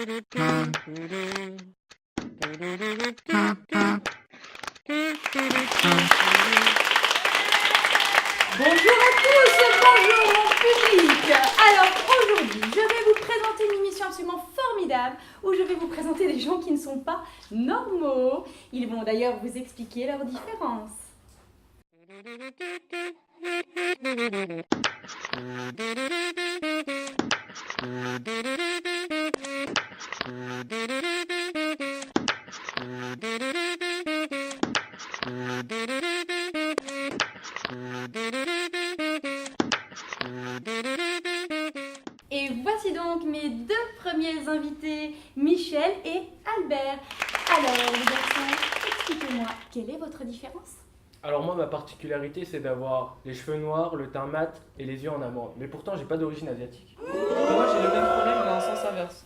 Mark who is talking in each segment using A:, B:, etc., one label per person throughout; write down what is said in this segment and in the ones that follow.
A: Bonjour à tous, bonjour mon public. Alors aujourd'hui, je vais vous présenter une émission absolument formidable où je vais vous présenter des gens qui ne sont pas normaux. Ils vont d'ailleurs vous expliquer leurs différences. Et voici donc mes deux premiers invités, Michel et Albert. Alors les garçons, expliquez-moi, quelle est votre différence?
B: Alors moi, ma particularité, c'est d'avoir les cheveux noirs, le teint mat et les yeux en amande. Mais pourtant, j'ai pas d'origine asiatique.
C: Moi j'ai le même problème mais en sens inverse.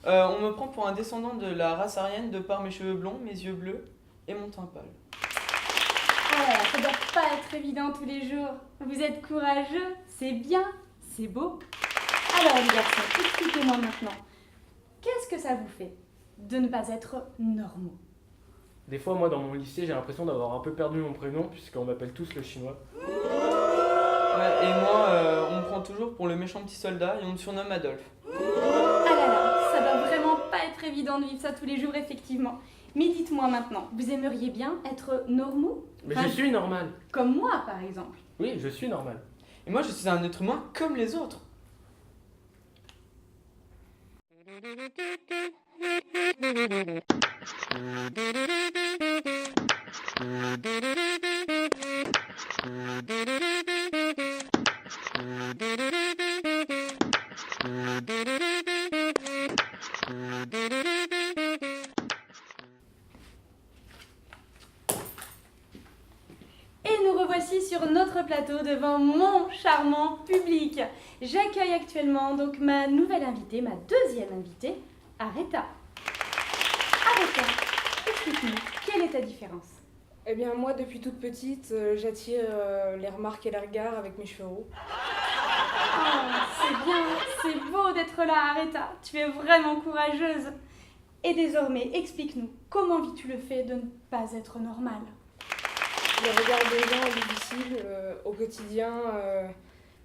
C: On me prend pour un descendant de la race aryenne de par mes cheveux blonds, mes yeux bleus et mon teint pâle.
A: Alors, ça doit pas être évident tous les jours. Vous êtes courageux, c'est bien, c'est beau. Alors les garçons, expliquez-moi maintenant, qu'est-ce que ça vous fait de ne pas être normaux?
B: Des fois, moi, dans mon lycée, j'ai l'impression d'avoir un peu perdu mon prénom puisqu'on m'appelle tous le chinois.
C: Ouais, et moi on me prend toujours pour le méchant petit soldat et on me surnomme Adolphe.
A: Ah là là, ça doit vraiment pas être évident de vivre ça tous les jours, effectivement. Mais dites-moi maintenant, vous aimeriez bien être normaux?
B: Mais
A: Enfin,
B: je suis normal.
A: Comme moi, par exemple.
B: Oui, je suis normal.
C: Et moi je suis un être humain comme les autres.
A: Et nous revoici sur notre plateau devant mon charmant public. J'accueille actuellement donc ma nouvelle invitée, ma deuxième invitée, Aretha. Aretha, explique-nous, quelle est ta différence?
D: Eh bien, moi, depuis toute petite, j'attire les remarques et les regards avec mes cheveux roux.
A: Oh, c'est bien, c'est beau d'être là, Aretha. Tu es vraiment courageuse. Et désormais, explique-nous, comment vis-tu le fait de ne pas être normale?
D: Le regard des gens est difficile. Au quotidien,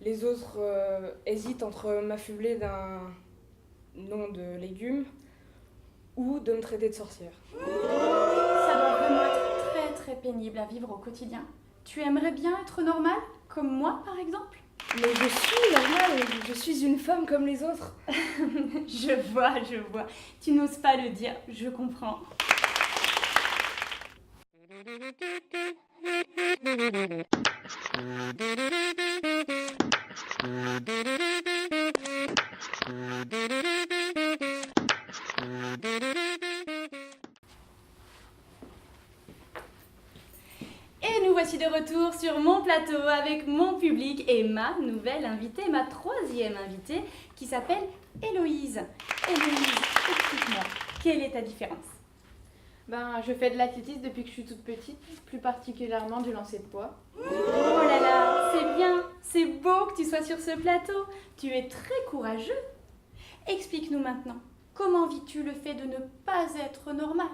D: les autres hésitent entre m'affubler d'un nom de légumes ou de me traiter de sorcière.
A: Ça doit vraiment être très très pénible à vivre au quotidien. Tu aimerais bien être normale, comme moi par exemple?
D: Mais je suis normale, je suis une femme comme les autres.
A: Je vois, je vois. Tu n'oses pas le dire, je comprends. Et nous voici de retour sur mon plateau avec mon public et ma nouvelle invitée, ma troisième invitée, qui s'appelle Héloïse. Héloïse, explique-moi, quelle est ta différence?
E: Je fais de l'athlétisme depuis que je suis toute petite, plus particulièrement du lancer de poids.
A: Oh là là, c'est bien, c'est beau que tu sois sur ce plateau. Tu es très courageux. Explique-nous maintenant, comment vis-tu le fait de ne pas être normal?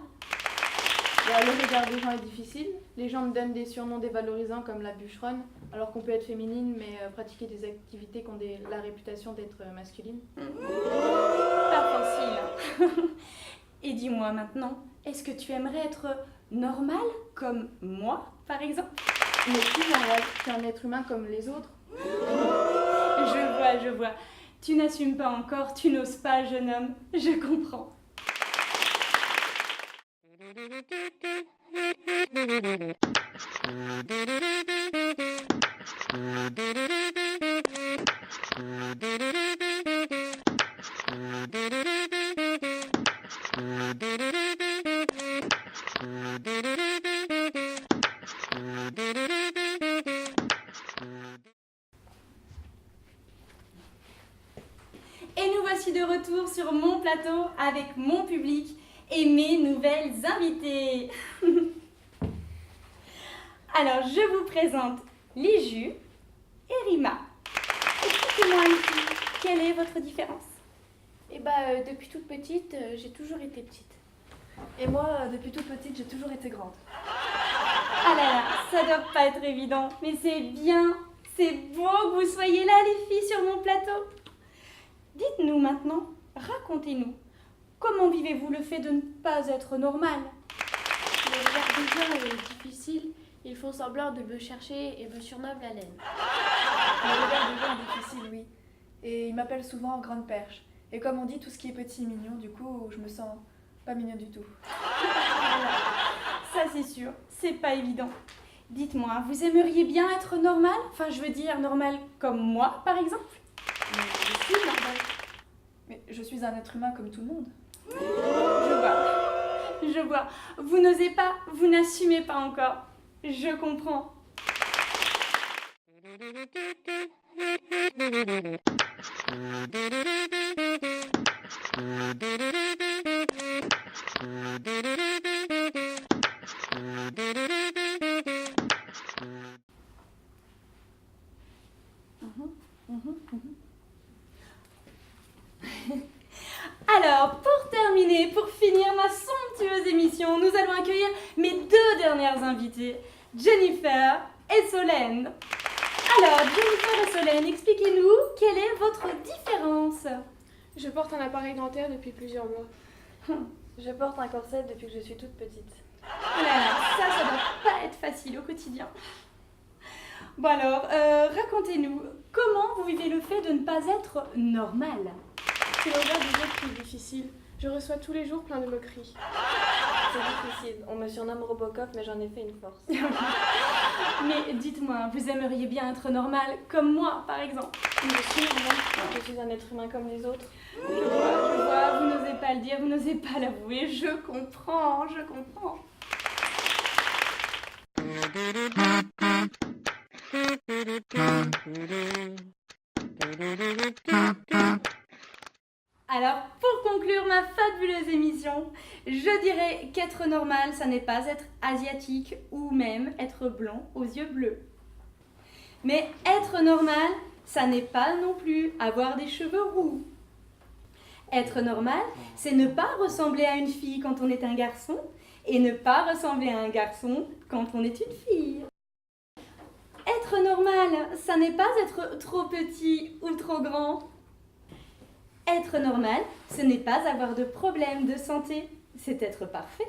E: Le regard des gens est difficile. Les gens me donnent des surnoms dévalorisants comme la bûcheronne, alors qu'on peut être féminine mais pratiquer des activités qui ont la réputation d'être masculines.
A: Pas facile. Et dis-moi maintenant, est-ce que tu aimerais être normale comme moi, par exemple?
E: Mais si j'en je suis un être humain comme les autres.
A: Je vois. Tu n'assumes pas encore, tu n'oses pas, jeune homme. Je comprends. Et nous voici de retour sur mon plateau avec mon public et mes nouvelles invitées. Alors, je vous présente Liju et Rima. Expliquez-moi ici, quelle est votre différence?
F: Depuis toute petite, j'ai toujours été petite.
G: Et moi, depuis toute petite, j'ai toujours été grande.
A: Ah là là, ça doit pas être évident, mais c'est bien, c'est beau que vous soyez là les filles sur mon plateau. Dites-nous maintenant, racontez-nous, comment vivez-vous le fait de ne pas être normal?
F: Le regard des gens est difficile. Ils font semblant de me chercher et me surnomment la laine.
G: Le regard des gens est difficile, oui. Et ils m'appellent souvent grande perche. Et comme on dit, tout ce qui est petit est mignon, du coup, je me sens pas mignonne du tout.
A: Ça c'est sûr, c'est pas évident. Dites-moi, vous aimeriez bien être normal? Enfin, je veux dire normal comme moi, par exemple?
G: Mais je suis normale. Mais je suis un être humain comme tout le monde.
A: Je vois. Vous n'osez pas, vous n'assumez pas encore. Je comprends. Alors, pour terminer, pour finir ma somptueuse émission, nous allons accueillir mes deux dernières invitées, Jennifer et Solène. Alors, Jennifer et Solène, expliquez-nous quelle est votre différence.
D: Je porte un appareil dentaire depuis plusieurs mois.
G: Je porte un corset depuis que je suis toute petite.
A: Oh là là, ça doit pas être facile au quotidien. Bon alors, racontez-nous, comment vous vivez le fait de ne pas être normal?
D: C'est le regard des autres qui est difficile. Je reçois tous les jours plein de moqueries.
G: C'est difficile. On me surnomme Robocop, mais j'en ai fait une force.
A: Mais dites-moi, vous aimeriez bien être normal, comme moi par exemple?
G: Je suis normale. Je suis un être humain comme les autres.
A: Je vois, vous n'osez pas le dire, vous n'osez pas l'avouer, je comprends. Alors, pour conclure ma fabuleuse émission, je dirais qu'être normal, ça n'est pas être asiatique ou même être blanc aux yeux bleus. Mais être normal, ça n'est pas non plus avoir des cheveux roux. Être normal, c'est ne pas ressembler à une fille quand on est un garçon et ne pas ressembler à un garçon quand on est une fille. Être normal, ça n'est pas être trop petit ou trop grand. Être normal, ce n'est pas avoir de problème de santé, c'est être parfait.